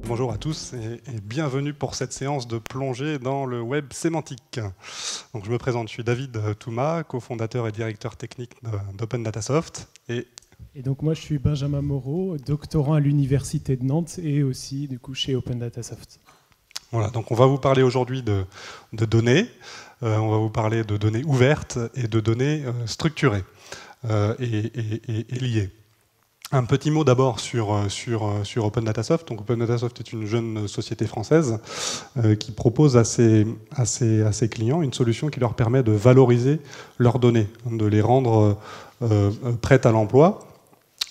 Bonjour à tous et bienvenue pour cette séance de plongée dans le web sémantique. Donc, je me présente, je suis David Touma, cofondateur et directeur technique d'Open Datasoft. Et donc moi je suis Benjamin Moreau, doctorant à l'Université de Nantes et aussi du coup chez Open Datasoft. Voilà, donc on va vous parler aujourd'hui de données, on va vous parler de données ouvertes et de données structurées et liées. Un petit mot d'abord sur Open Datasoft. Donc, Open Datasoft est une jeune société française qui propose à ses clients une solution qui leur permet de valoriser leurs données, de les rendre prêtes à l'emploi,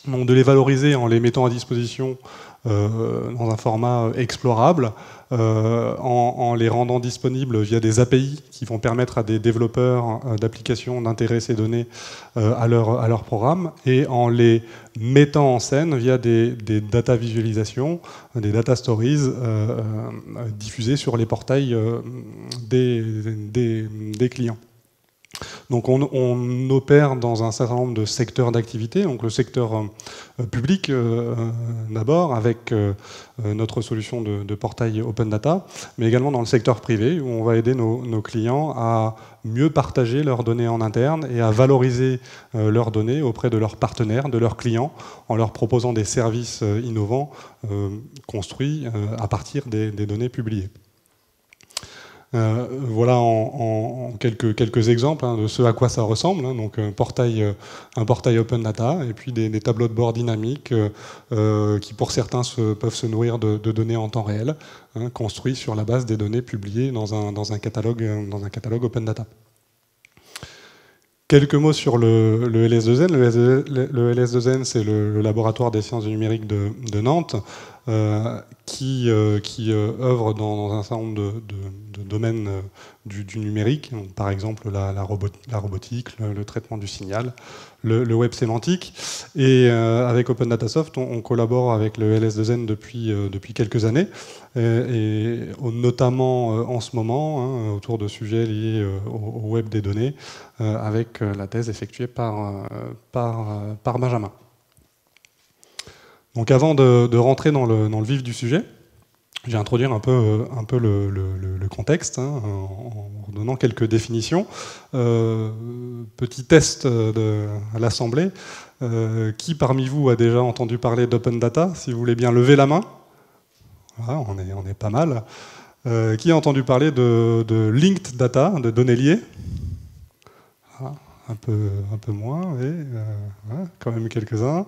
donc de les valoriser en les mettant à disposition dans un format explorable, en les rendant disponibles via des API qui vont permettre à des développeurs d'applications d'intégrer ces données à leur programme, et en les mettant en scène via des data visualisations, des data stories diffusées sur les portails des clients. Donc on opère dans un certain nombre de secteurs d'activité, donc le secteur public d'abord avec notre solution de portail Open Data, mais également dans le secteur privé où on va aider nos clients à mieux partager leurs données en interne et à valoriser leurs données auprès de leurs partenaires, de leurs clients, en leur proposant des services innovants construits à partir des données publiées. Voilà en quelques exemples de ce à quoi ça ressemble. Donc un portail Open Data et puis des tableaux de bord dynamiques qui pour certains peuvent se nourrir de données en temps réel, construits sur la base des données publiées dans un catalogue Open Data. Quelques mots sur le LS2N. Le LS2N, c'est le laboratoire des sciences du numérique de Nantes, qui œuvre dans un certain nombre de domaines du numérique, donc par exemple la robotique, le traitement du signal, le web sémantique. Et avec Open Datasoft, on collabore avec le LS2N depuis quelques années, et notamment en ce moment, autour de sujets liés au web des données, avec la thèse effectuée par Benjamin. Donc avant de rentrer dans le vif du sujet, je vais introduire un peu le contexte en donnant quelques définitions. Petit test à l'Assemblée. Qui parmi vous a déjà entendu parler d'Open Data? Si vous voulez bien lever la main. Voilà, on est pas mal. Qui a entendu parler de Linked Data, de données liées? Voilà, un peu moins, mais quand même quelques-uns.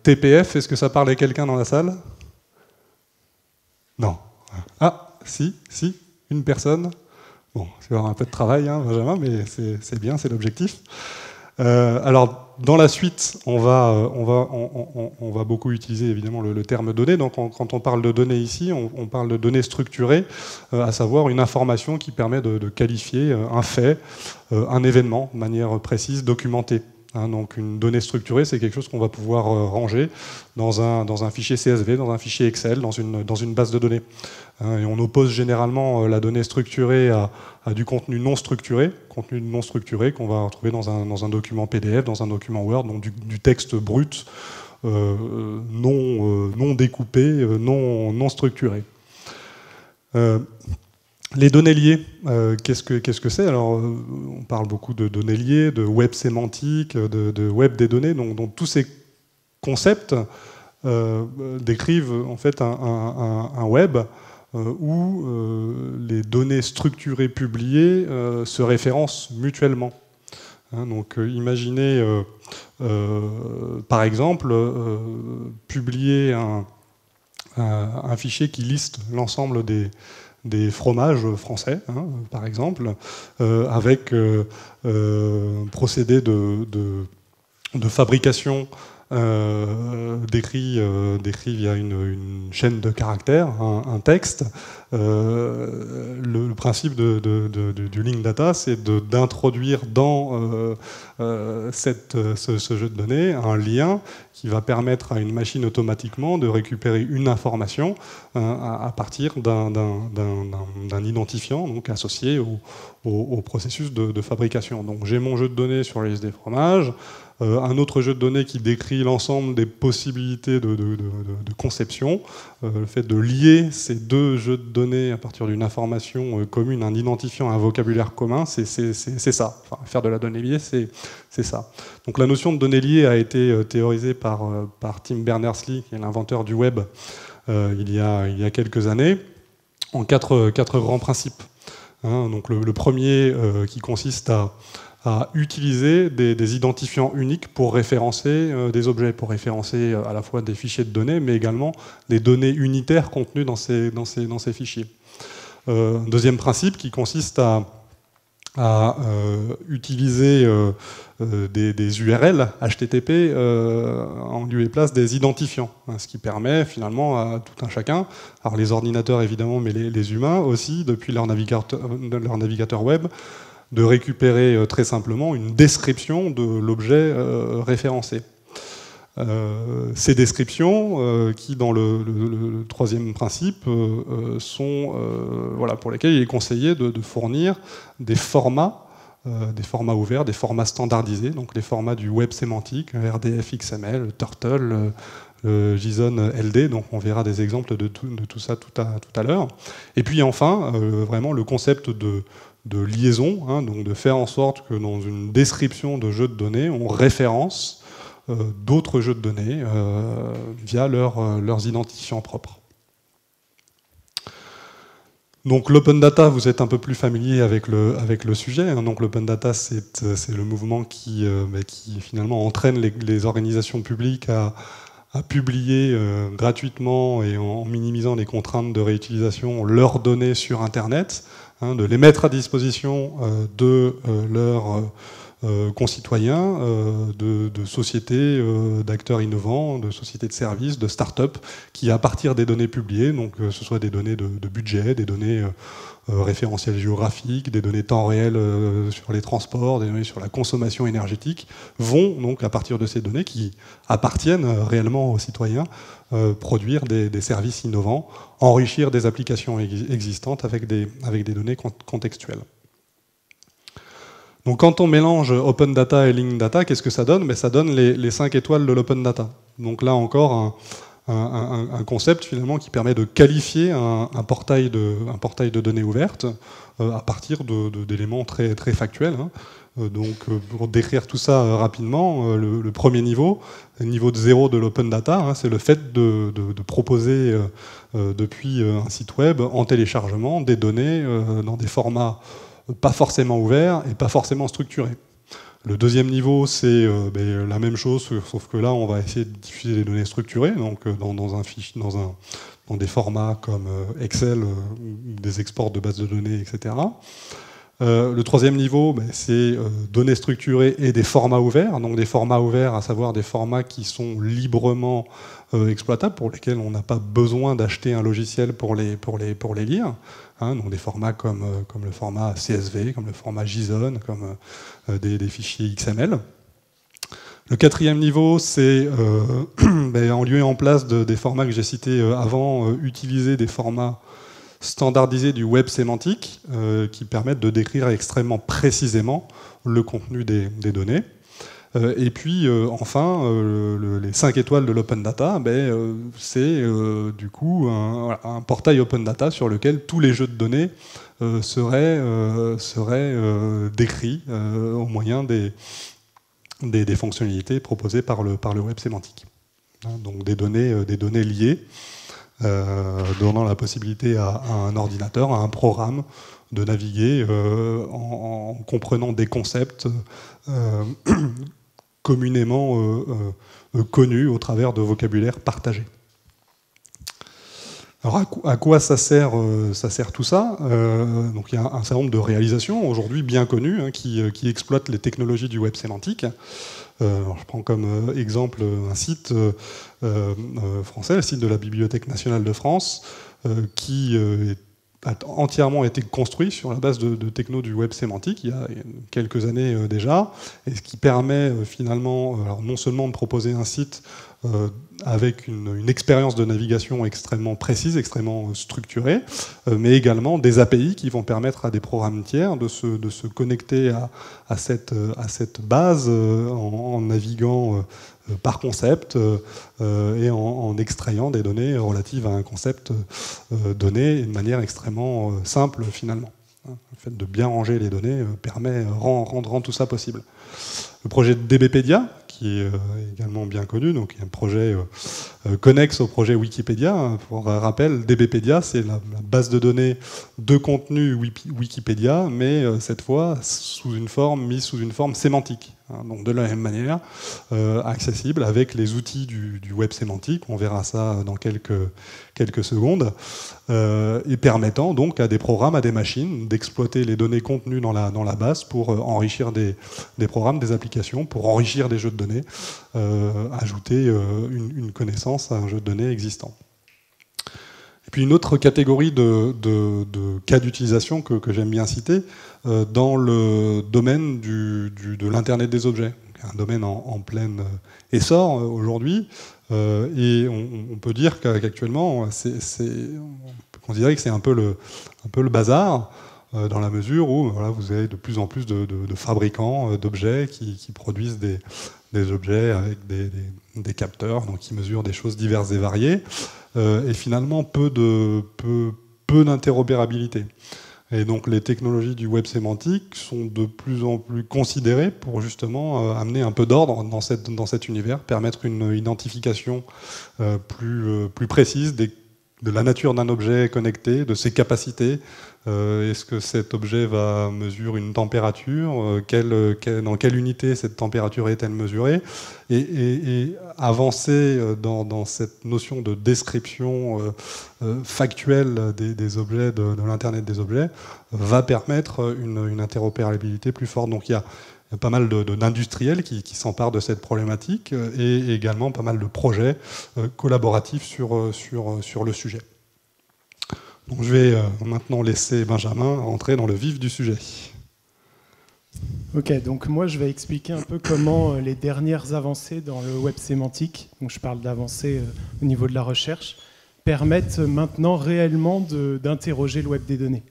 TPF, est-ce que ça parle à quelqu'un dans la salle? Non. Ah, si, une personne. Bon, c'est un peu de travail, Benjamin, mais c'est bien, c'est l'objectif. Alors, dans la suite, on va beaucoup utiliser évidemment le terme données. Donc, quand on parle de données ici, on parle de données structurées, à savoir une information qui permet de qualifier un fait, un événement, de manière précise, documentée. Donc une donnée structurée, c'est quelque chose qu'on va pouvoir ranger dans un fichier CSV, dans un fichier Excel, dans une base de données. Et on oppose généralement la donnée structurée à du contenu non structuré qu'on va retrouver dans un document PDF, dans un document Word, donc du texte brut, non découpé, non structuré. Les données liées, qu'est-ce que c'est? Alors, on parle beaucoup de données liées, de web sémantique, de web des données. Donc tous ces concepts décrivent en fait un web où les données structurées publiées se référencent mutuellement. Donc, imaginez, par exemple, publier un fichier qui liste l'ensemble des fromages français, par exemple, avec procédé de fabrication décrit via une chaîne de caractères, un texte. Le principe du link data, c'est d'introduire dans ce jeu de données un lien qui va permettre à une machine automatiquement de récupérer une information à partir d'un identifiant donc associé au processus de fabrication. Donc j'ai mon jeu de données sur la liste des fromages, un autre jeu de données qui décrit l'ensemble des possibilités de conception, le fait de lier ces deux jeux de données à partir d'une information commune, un identifiant, un vocabulaire commun, c'est ça. Enfin, faire de la donnée liée, c'est ça. Donc la notion de données liées a été théorisée par Tim Berners-Lee, qui est l'inventeur du web, il y a quelques années, en quatre grands principes. Donc le premier qui consiste à utiliser des identifiants uniques pour référencer des objets, pour référencer à la fois des fichiers de données, mais également des données unitaires contenues dans ces fichiers. Deuxième principe qui consiste à utiliser des URL HTTP en lieu et place des identifiants, ce qui permet finalement à tout un chacun, alors les ordinateurs évidemment, mais les humains aussi, depuis leur navigateur web, de récupérer très simplement une description de l'objet référencé. Ces descriptions, qui dans le troisième principe, sont pour lesquelles il est conseillé de fournir des formats ouverts, des formats standardisés, donc les formats du web sémantique, RDF XML, Turtle, JSON LD, donc on verra des exemples de tout ça tout à l'heure. Et puis enfin, vraiment le concept de liaison, donc de faire en sorte que dans une description de jeu de données, on référence d'autres jeux de données via leurs identifiants propres. Donc l'open data, vous êtes un peu plus familier avec le sujet. Donc l'open data, c'est le mouvement qui finalement entraîne les organisations publiques à publier gratuitement et en minimisant les contraintes de réutilisation leurs données sur Internet, de les mettre à disposition de leurs concitoyens, de sociétés, d'acteurs innovants, de sociétés de services, de start-up, qui à partir des données publiées, donc que ce soit des données de budget, des données référentielles géographiques, des données temps réel sur les transports, des données sur la consommation énergétique, vont donc à partir de ces données qui appartiennent réellement aux citoyens, produire des services innovants, enrichir des applications existantes avec des données contextuelles. Donc quand on mélange open data et link data, qu'est-ce que ça donne? Ça donne les 5 étoiles de l'open data. Donc là encore un concept finalement qui permet de qualifier un portail de données ouvertes à partir d'éléments très, très factuels. Donc pour décrire tout ça rapidement, le premier niveau, le niveau de 0 de l'open data, c'est le fait de proposer depuis un site web en téléchargement des données dans des formats pas forcément ouverts et pas forcément structurés. Le deuxième niveau, c'est la même chose, sauf que là, on va essayer de diffuser des données structurées, donc dans des formats comme Excel, des exports de bases de données, etc. Le troisième niveau, c'est données structurées et des formats ouverts, donc des formats ouverts, à savoir des formats qui sont librement exploitables, pour lesquels on n'a pas besoin d'acheter un logiciel pour les lire. Donc des formats comme le format CSV, comme le format JSON, comme des fichiers XML. Le quatrième niveau, c'est en lieu et en place des formats que j'ai cités avant, utiliser des formats standardisés du web sémantique qui permettent de décrire extrêmement précisément le contenu des données. Et puis enfin, les 5 étoiles de l'open data, c'est du coup un portail open data sur lequel tous les jeux de données seraient décrits au moyen des fonctionnalités proposées par le web sémantique. Donc des données liées, donnant la possibilité à un ordinateur, à un programme, de naviguer en comprenant des concepts communément connus au travers de vocabulaire partagé. Alors à quoi ça sert tout ça? Donc il y a un certain nombre de réalisations aujourd'hui bien connues qui exploitent les technologies du web sémantique. Alors je prends comme exemple un site français, le site de la Bibliothèque nationale de France, qui est a entièrement été construit sur la base de techno du web sémantique il y a quelques années déjà, et ce qui permet finalement alors non seulement de proposer un site avec une expérience de navigation extrêmement précise, extrêmement structurée, mais également des API qui vont permettre à des programmes tiers de se connecter à cette base en naviguant par concept et en extrayant des données relatives à un concept donné de manière extrêmement simple finalement. Le fait de bien ranger les données rend tout ça possible. Le projet de DBpedia, qui est également bien connu, donc il y a un projet connexe au projet Wikipédia. Pour rappel, DBpedia, c'est la base de données de contenu Wikipédia, mais cette fois mise sous une forme sémantique. Donc de la même manière, accessible avec les outils du web sémantique, on verra ça dans quelques secondes, et permettant donc à des programmes, à des machines, d'exploiter les données contenues dans la base pour enrichir des programmes, des applications, pour enrichir des jeux de données, ajouter une connaissance à un jeu de données existant. Et puis une autre catégorie de cas d'utilisation que j'aime bien citer, dans le domaine de l'Internet des objets, un domaine en plein essor aujourd'hui, et on peut dire qu'actuellement, on peut considérer que c'est un peu le bazar, dans la mesure où voilà, vous avez de plus en plus de fabricants d'objets qui produisent des objets avec des capteurs, donc qui mesurent des choses diverses et variées, et finalement peu d'interopérabilité. Et donc les technologies du web sémantique sont de plus en plus considérées pour justement amener un peu d'ordre dans cet univers, permettre une identification plus précise de la nature d'un objet connecté, de ses capacités. Est-ce que cet objet va mesurer une température, dans quelle unité cette température est-elle mesurée, et avancer dans cette notion de description factuelle des objets, de l'Internet des objets, va permettre une interopérabilité plus forte. Donc il y a pas mal d'industriels qui s'emparent de cette problématique, et également pas mal de projets collaboratifs sur le sujet. Donc je vais maintenant laisser Benjamin entrer dans le vif du sujet. Ok, donc moi je vais expliquer un peu comment les dernières avancées dans le web sémantique, donc je parle d'avancées au niveau de la recherche, permettent maintenant réellement d'interroger le web des données.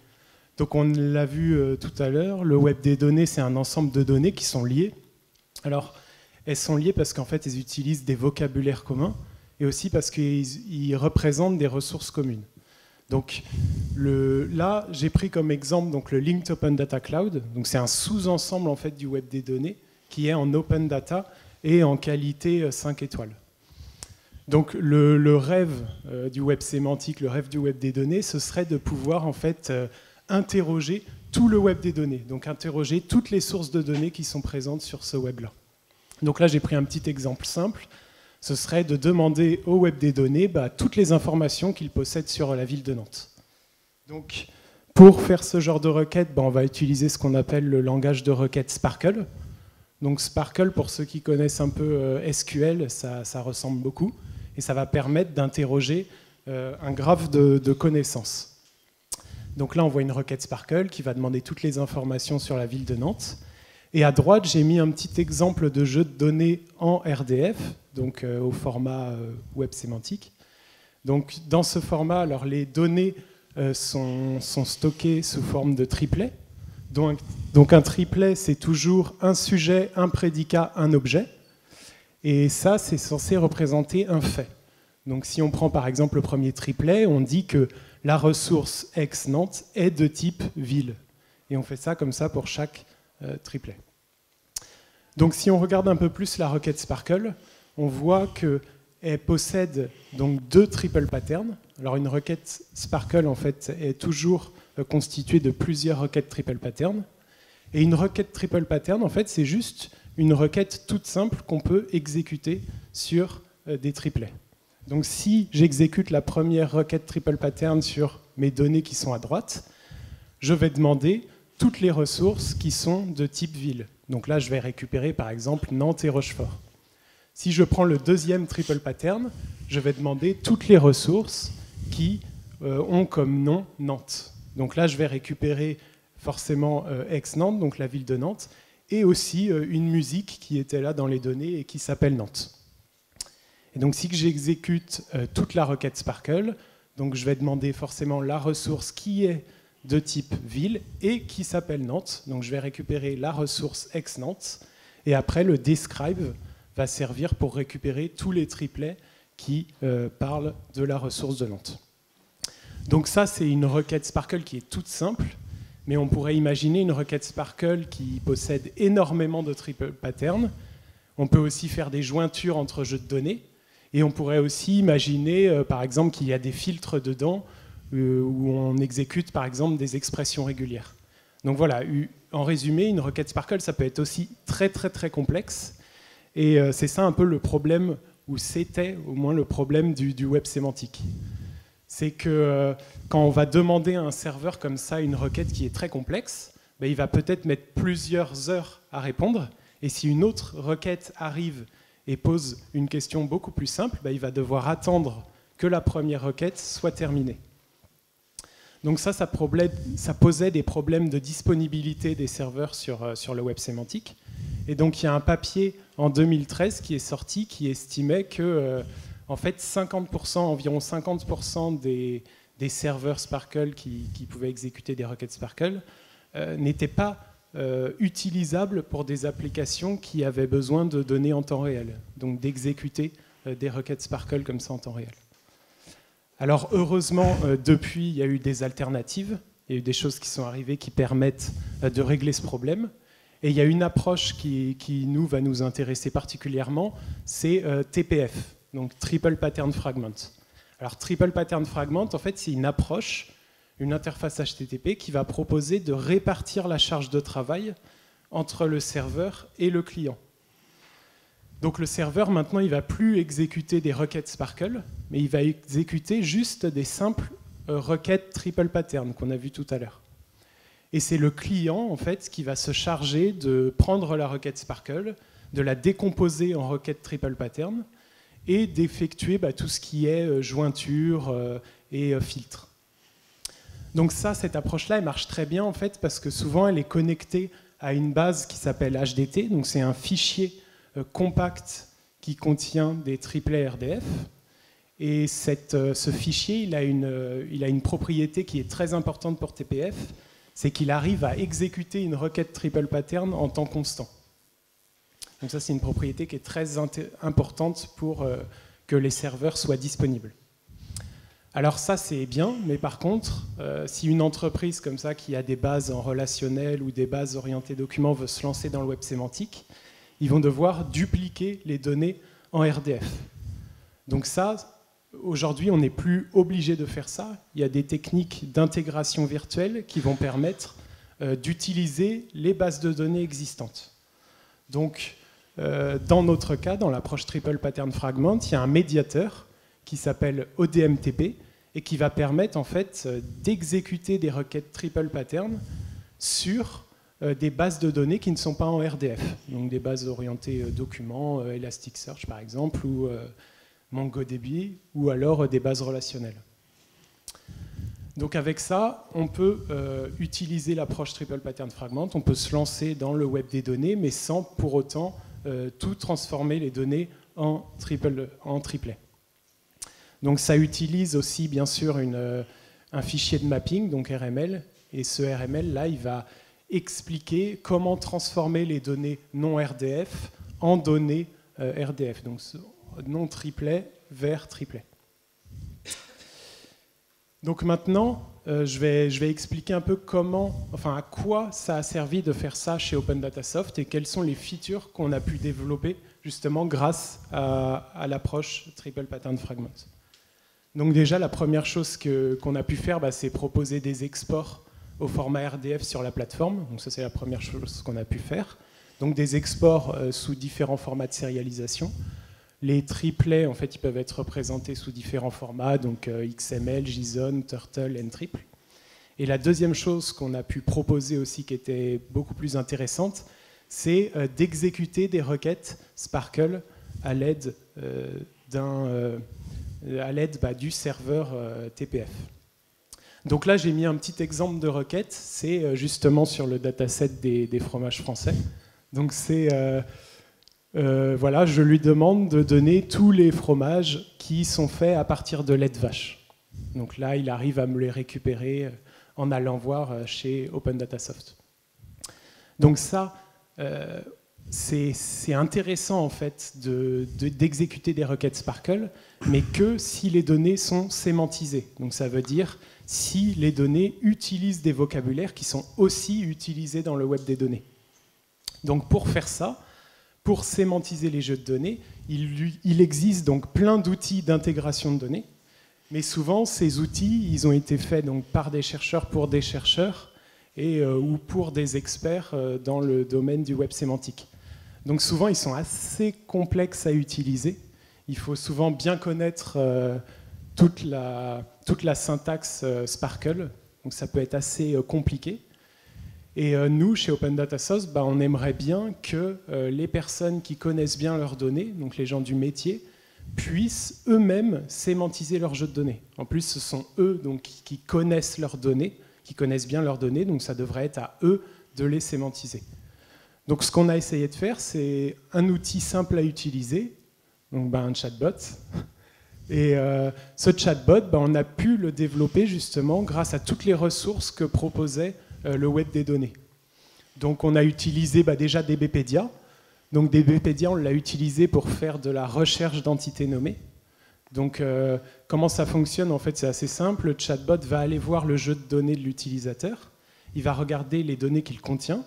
Donc on l'a vu tout à l'heure, le web des données, c'est un ensemble de données qui sont liées. Alors, elles sont liées parce qu'en fait, elles utilisent des vocabulaires communs, et aussi parce qu'ils représentent des ressources communes. Donc là, j'ai pris comme exemple donc, le Linked Open Data Cloud. Donc c'est un sous-ensemble en fait, du web des données qui est en open data et en qualité 5 étoiles. Donc le rêve du web sémantique, le rêve du web des données, ce serait de pouvoir en fait interroger tout le web des données, donc interroger toutes les sources de données qui sont présentes sur ce web-là. Donc là, j'ai pris un petit exemple simple. Ce serait de demander au web des données toutes les informations qu'il possède sur la ville de Nantes. Donc, pour faire ce genre de requête, on va utiliser ce qu'on appelle le langage de requête Sparkle. Donc Sparkle, pour ceux qui connaissent un peu SQL, ça ressemble beaucoup, et ça va permettre d'interroger un graphe de connaissances. Donc là, on voit une requête Sparkle qui va demander toutes les informations sur la ville de Nantes. Et à droite, j'ai mis un petit exemple de jeu de données en RDF, donc au format web sémantique. Donc dans ce format, alors, les données sont stockées sous forme de triplet. Donc un triplet, c'est toujours un sujet, un prédicat, un objet. Et ça, c'est censé représenter un fait. Donc si on prend par exemple le premier triplet, on dit que la ressource ex-Nantes est de type ville. Et on fait ça comme ça pour chaque triplet. Donc si on regarde un peu plus la requête Sparkle, on voit qu'elle possède donc 2 triple patterns. Alors une requête Sparkle en fait est toujours constituée de plusieurs requêtes triple patterns. Et une requête triple pattern en fait c'est juste une requête toute simple qu'on peut exécuter sur des triplets. Donc si j'exécute la première requête triple pattern sur mes données qui sont à droite, je vais demander toutes les ressources qui sont de type ville. Donc là, je vais récupérer par exemple Nantes et Rochefort. Si je prends le deuxième triple pattern, je vais demander toutes les ressources qui ont comme nom Nantes. Donc là, je vais récupérer forcément ex-Nantes, donc la ville de Nantes, et aussi une musique qui était là dans les données et qui s'appelle Nantes. Et donc si j'exécute toute la requête Sparkle, donc je vais demander forcément la ressource qui est de type ville et qui s'appelle Nantes. Donc je vais récupérer la ressource ex-Nantes, et après le describe va servir pour récupérer tous les triplets qui parlent de la ressource de Nantes. Donc ça, c'est une requête Sparkle qui est toute simple, mais on pourrait imaginer une requête Sparkle qui possède énormément de triple patterns. On peut aussi faire des jointures entre jeux de données, et on pourrait aussi imaginer, par exemple, qu'il y a des filtres dedans où on exécute, par exemple, des expressions régulières. Donc voilà, en résumé, une requête Sparkle, ça peut être aussi très très très complexe, et c'est ça un peu le problème, ou c'était au moins le problème du web sémantique. C'est que quand on va demander à un serveur comme ça une requête qui est très complexe, ben, il va peut-être mettre plusieurs heures à répondre, et si une autre requête arrive et pose une question beaucoup plus simple, ben, il va devoir attendre que la première requête soit terminée. Donc ça posait des problèmes de disponibilité des serveurs sur le web sémantique. Et donc il y a un papier en 2013 qui est sorti qui estimait que en fait, environ 50% des serveurs Sparkle qui pouvaient exécuter des requêtes Sparkle n'étaient pas utilisables pour des applications qui avaient besoin de données en temps réel, donc d'exécuter des requêtes Sparkle comme ça en temps réel. Alors heureusement, depuis, il y a eu des alternatives, il y a eu des choses qui sont arrivées qui permettent de régler ce problème. Et il y a une approche qui nous, va nous intéresser particulièrement, c'est TPF. Donc Triple Pattern Fragment. Alors Triple Pattern Fragment, en fait, c'est une approche, une interface HTTP qui va proposer de répartir la charge de travail entre le serveur et le client. Donc le serveur, maintenant, il ne va plus exécuter des requêtes Sparkle, mais il va exécuter juste des simples requêtes Triple Pattern qu'on a vues tout à l'heure. Et c'est le client, en fait, qui va se charger de prendre la requête Sparkle, de la décomposer en requête Triple Pattern, et d'effectuer tout ce qui est jointure et filtre. Donc ça, cette approche-là, elle marche très bien en fait parce que souvent elle est connectée à une base qui s'appelle HDT, donc c'est un fichier compact qui contient des triplets RDF. Et ce fichier, il a une propriété qui est très importante pour TPF, c'est qu'il arrive à exécuter une requête triple pattern en temps constant. Donc ça, c'est une propriété qui est très importante pour que les serveurs soient disponibles. Alors ça, c'est bien, mais par contre, si une entreprise comme ça, qui a des bases en relationnel ou des bases orientées documents, veut se lancer dans le web sémantique, ils vont devoir dupliquer les données en RDF. Donc ça, aujourd'hui, on n'est plus obligé de faire ça. Il y a des techniques d'intégration virtuelle qui vont permettre d'utiliser les bases de données existantes. Donc, dans notre cas, dans l'approche Triple Pattern Fragment, il y a un médiateur qui s'appelle ODMTP et qui va permettre en fait d'exécuter des requêtes Triple Pattern sur des bases de données qui ne sont pas en RDF, donc des bases orientées documents, Elasticsearch par exemple, ou MongoDB, ou alors des bases relationnelles. Donc avec ça, on peut utiliser l'approche Triple Pattern Fragment, on peut se lancer dans le web des données, mais sans pour autant tout transformer les données en triplet. Donc ça utilise aussi bien sûr un fichier de mapping, donc RML, et ce RML là, il va expliquer comment transformer les données non RDF en données RDF, donc non triplet vers triplet. Donc maintenant, je vais expliquer un peu à quoi ça a servi de faire ça chez Open Data Soft et quelles sont les features qu'on a pu développer justement grâce à l'approche Triple Pattern Fragment. Donc déjà, la première chose qu'on a pu faire, c'est proposer des exports au format RDF sur la plateforme. Donc ça, c'est la première chose qu'on a pu faire. Donc des exports sous différents formats de sérialisation. Les triplets, en fait, ils peuvent être représentés sous différents formats, donc XML, JSON, Turtle, NTripl. Et la deuxième chose qu'on a pu proposer aussi, qui était beaucoup plus intéressante, c'est d'exécuter des requêtes Sparkle à l'aide du serveur TPF. Donc là, j'ai mis un petit exemple de requête, c'est justement sur le dataset des fromages français. Donc c'est, voilà, je lui demande de donner tous les fromages qui sont faits à partir de lait de vache. Donc là, il arrive à me les récupérer en allant voir chez OpenDataSoft. Donc ça, c'est intéressant en fait d'exécuter des requêtes Sparkle, mais que si les données sont sémantisées. Donc ça veut dire si les données utilisent des vocabulaires qui sont aussi utilisés dans le web des données. Donc pour faire ça, pour sémantiser les jeux de données, il existe donc plein d'outils d'intégration de données, mais souvent ces outils, ils ont été faits donc par des chercheurs pour des chercheurs et ou pour des experts dans le domaine du web sémantique. Donc souvent, ils sont assez complexes à utiliser. Il faut souvent bien connaître toute la syntaxe Sparkle, donc ça peut être assez compliqué. Et nous, chez OpenDataSoft, on aimerait bien que les personnes qui connaissent bien leurs données, donc les gens du métier, puissent eux-mêmes sémantiser leurs jeux de données. En plus, ce sont eux donc, qui connaissent leurs données, qui connaissent bien leurs données, donc ça devrait être à eux de les sémantiser. Donc ce qu'on a essayé de faire, c'est un outil simple à utiliser, donc un chatbot. Et ce chatbot, on a pu le développer justement grâce à toutes les ressources que proposait le web des données. Donc on a utilisé déjà DBpedia. Donc DBpedia, on l'a utilisé pour faire de la recherche d'entités nommées. Donc comment ça fonctionne? En fait, c'est assez simple. Le chatbot va aller voir le jeu de données de l'utilisateur. Il va regarder les données qu'il contient.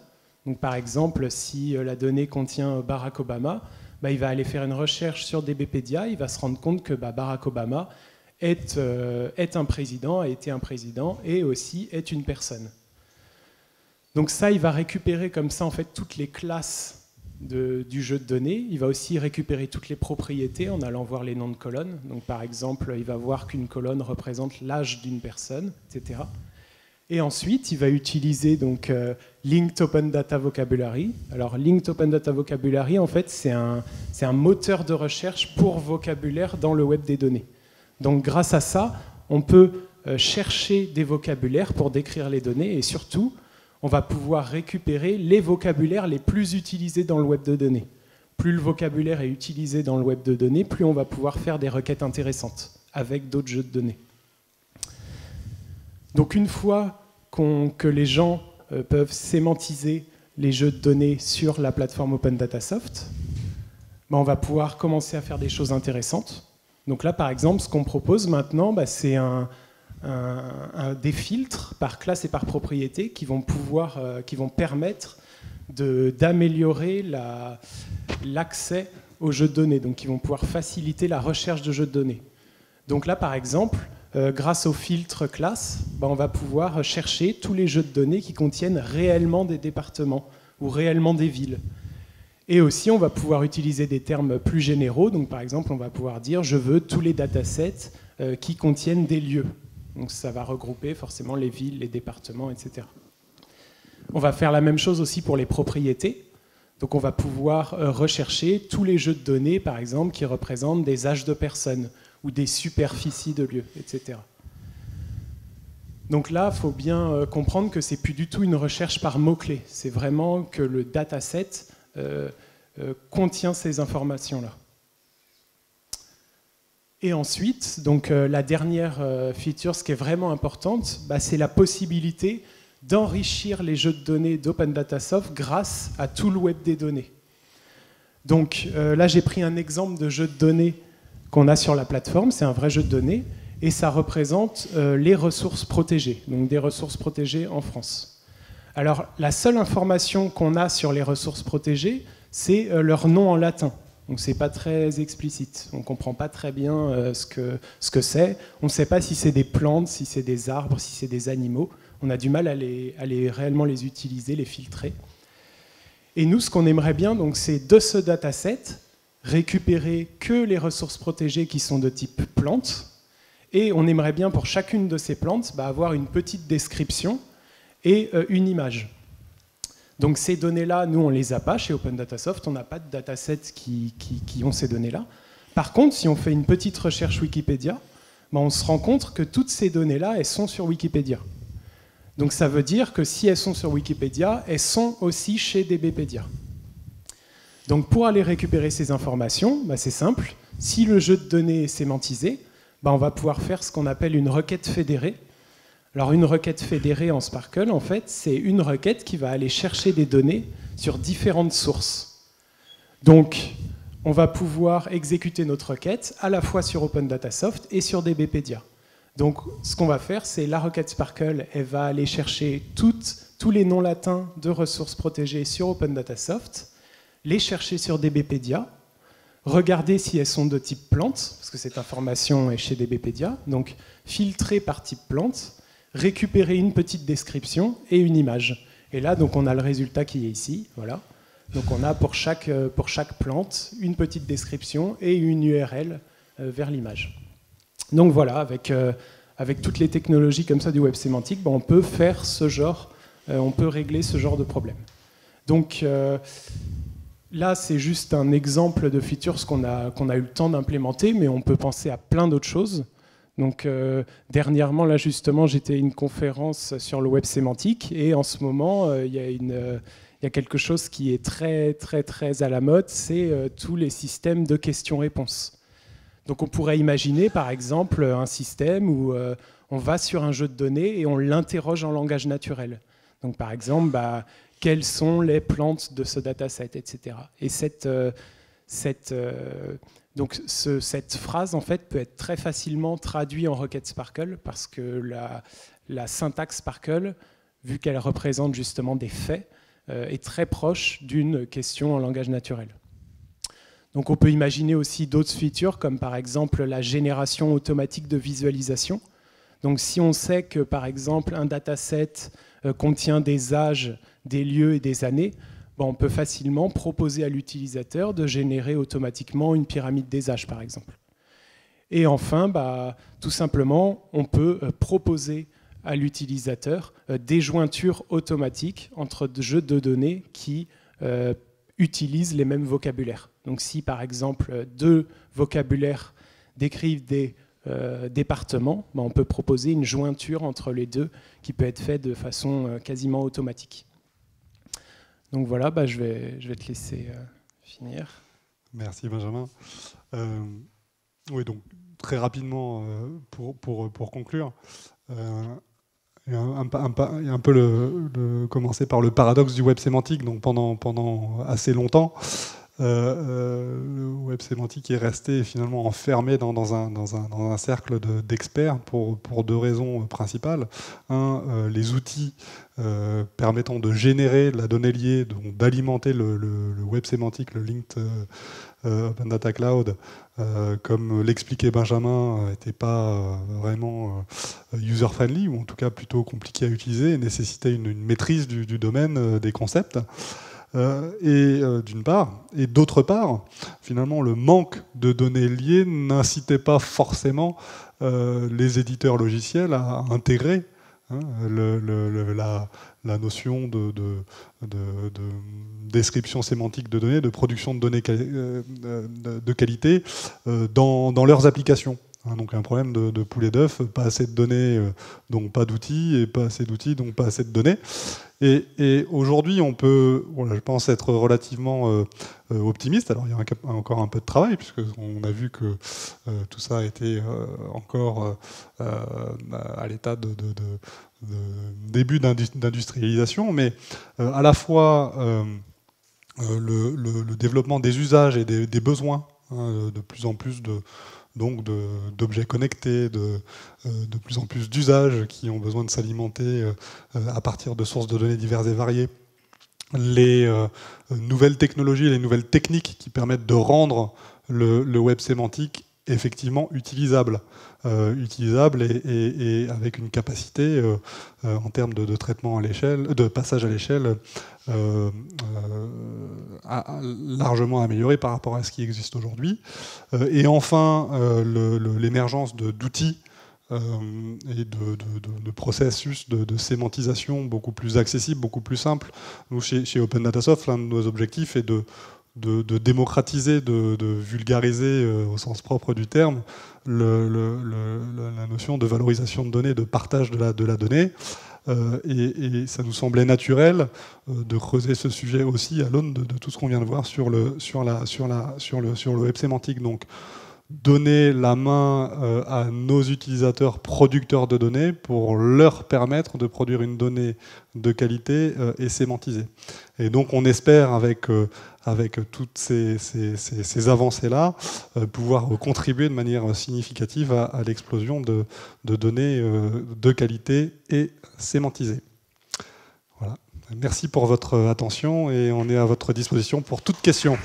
Donc, par exemple, si la donnée contient Barack Obama, il va aller faire une recherche sur DBpedia, il va se rendre compte que Barack Obama est un président, a été un président et aussi est une personne. Donc ça, il va récupérer comme ça en fait toutes les classes du jeu de données. Il va aussi récupérer toutes les propriétés en allant voir les noms de colonnes. Donc par exemple, il va voir qu'une colonne représente l'âge d'une personne, etc. Et ensuite, il va utiliser donc Linked Open Data Vocabulary. Alors, Linked Open Data Vocabulary, en fait, c'est un moteur de recherche pour vocabulaire dans le web des données. Donc, grâce à ça, on peut chercher des vocabulaires pour décrire les données et surtout, on va pouvoir récupérer les vocabulaires les plus utilisés dans le web de données. Plus le vocabulaire est utilisé dans le web de données, plus on va pouvoir faire des requêtes intéressantes avec d'autres jeux de données. Donc une fois que les gens peuvent sémantiser les jeux de données sur la plateforme OpenDataSoft, on va pouvoir commencer à faire des choses intéressantes. Donc là, par exemple, ce qu'on propose maintenant, c'est des filtres par classe et par propriété qui vont permettre d'améliorer l'accès aux jeux de données, donc qui vont pouvoir faciliter la recherche de jeux de données. Donc là, par exemple, grâce au filtre classe, on va pouvoir chercher tous les jeux de données qui contiennent réellement des départements ou réellement des villes. Et aussi, on va pouvoir utiliser des termes plus généraux. Donc, par exemple, on va pouvoir dire « je veux tous les datasets qui contiennent des lieux ». Donc, ça va regrouper forcément les villes, les départements, etc. On va faire la même chose aussi pour les propriétés. Donc, on va pouvoir rechercher tous les jeux de données, par exemple, qui représentent des âges de personnes ou des superficies de lieux, etc. Donc là, il faut bien comprendre que ce n'est plus du tout une recherche par mots-clés. C'est vraiment que le dataset contient ces informations-là. Et ensuite, donc, la dernière feature, ce qui est vraiment importante, c'est la possibilité d'enrichir les jeux de données d'OpenDataSoft grâce à tout le web des données. Donc là, j'ai pris un exemple de jeu de données qu'on a sur la plateforme, c'est un vrai jeu de données, et ça représente les ressources protégées, donc des ressources protégées en France. Alors, la seule information qu'on a sur les ressources protégées, c'est leur nom en latin. Donc, c'est pas très explicite. On ne comprend pas très bien ce que c'est. On ne sait pas si c'est des plantes, si c'est des arbres, si c'est des animaux. On a du mal à réellement les utiliser, les filtrer. Et nous, ce qu'on aimerait bien, c'est de ce dataset, récupérer que les ressources protégées qui sont de type plantes, et on aimerait bien pour chacune de ces plantes avoir une petite description et une image. Donc ces données-là, nous on les a pas chez OpenDataSoft, on n'a pas de datasets qui ont ces données-là. Par contre, si on fait une petite recherche Wikipédia, ben, on se rend compte que toutes ces données-là, elles sont sur Wikipédia. Donc ça veut dire que si elles sont sur Wikipédia, elles sont aussi chez DBpedia. Donc pour aller récupérer ces informations, ben, c'est simple. Si le jeu de données est sémantisé, ben, on va pouvoir faire ce qu'on appelle une requête fédérée. Alors une requête fédérée en Sparkle, en fait, c'est une requête qui va aller chercher des données sur différentes sources. Donc on va pouvoir exécuter notre requête à la fois sur OpenDataSoft et sur DBpedia. Donc ce qu'on va faire, c'est la requête Sparkle, elle va aller chercher tous les noms latins de ressources protégées sur OpenDataSoft, les chercher sur DBpedia, regarder si elles sont de type plante, parce que cette information est chez DBpedia, donc filtrer par type plante, récupérer une petite description et une image. Et là, donc, on a le résultat qui est ici, voilà. Donc on a pour chaque plante une petite description et une URL vers l'image. Donc voilà, avec toutes les technologies comme ça du web sémantique, on peut faire on peut régler ce genre de problème. Donc là, c'est juste un exemple de features qu'on a eu le temps d'implémenter, mais on peut penser à plein d'autres choses. Donc dernièrement, là justement, j'étais à une conférence sur le web sémantique et en ce moment, il y a quelque chose qui est très très très à la mode, c'est tous les systèmes de questions-réponses. Donc on pourrait imaginer par exemple un système où on va sur un jeu de données et on l'interroge en langage naturel. Donc par exemple, quelles sont les plantes de ce dataset, etc. Et cette phrase en fait peut être très facilement traduite en requête Sparkle parce que la syntaxe Sparkle, vu qu'elle représente justement des faits, est très proche d'une question en langage naturel. Donc on peut imaginer aussi d'autres features comme par exemple la génération automatique de visualisation. Donc si on sait que par exemple un dataset contient des âges, des lieux et des années, on peut facilement proposer à l'utilisateur de générer automatiquement une pyramide des âges par exemple. Et enfin, tout simplement, on peut proposer à l'utilisateur des jointures automatiques entre jeux de données qui utilisent les mêmes vocabulaires. Donc si par exemple deux vocabulaires décrivent des départements, on peut proposer une jointure entre les deux qui peut être faite de façon quasiment automatique. Donc voilà, je vais te laisser finir. Merci Benjamin. Oui, donc très rapidement, pour conclure, il y a un peu commencer par le paradoxe du web sémantique. Donc pendant assez longtemps, le web sémantique est resté finalement enfermé dans un cercle d'experts pour deux raisons principales. Les outils permettant de générer la donnée liée, donc d'alimenter le web sémantique, le Linked Open Data Cloud, comme l'expliquait Benjamin, n'était pas vraiment user-friendly, ou en tout cas plutôt compliqué à utiliser, et nécessitait une maîtrise du domaine des concepts. D'une part, et d'autre part, finalement, le manque de données liées n'incitait pas forcément les éditeurs logiciels à intégrer la notion de description sémantique de données, de production de données de qualité dans leurs applications. Donc un problème de poulet d'œuf, pas assez de données, donc pas d'outils, et pas assez d'outils, donc pas assez de données. Et aujourd'hui, on peut, je pense, être relativement optimiste. Alors il y a encore un peu de travail, puisqu'on a vu que tout ça a été encore à l'état de début d'industrialisation, mais à la fois le développement des usages et des besoins, de plus en plus d'objets connectés, de plus en plus d'usages qui ont besoin de s'alimenter à partir de sources de données diverses et variées. Les nouvelles technologies, les nouvelles techniques qui permettent de rendre le web sémantique effectivement utilisable et avec une capacité en termes de traitement à l'échelle, de passage à l'échelle largement améliorée par rapport à ce qui existe aujourd'hui. Et enfin, l'émergence d'outils et de processus de sémantisation beaucoup plus accessibles, beaucoup plus simples. Nous, chez OpenDataSoft, l'un de nos objectifs est de démocratiser, de vulgariser au sens propre du terme la notion de valorisation de données, de partage de la donnée. Et ça nous semblait naturel de creuser ce sujet aussi à l'aune de tout ce qu'on vient de voir sur le web sémantique. Donc, donner la main à nos utilisateurs producteurs de données pour leur permettre de produire une donnée de qualité et sémantisée. Et donc on espère, avec toutes ces avancées-là, pouvoir contribuer de manière significative à l'explosion de données de qualité et sémantisées. Voilà. Merci pour votre attention et on est à votre disposition pour toute question.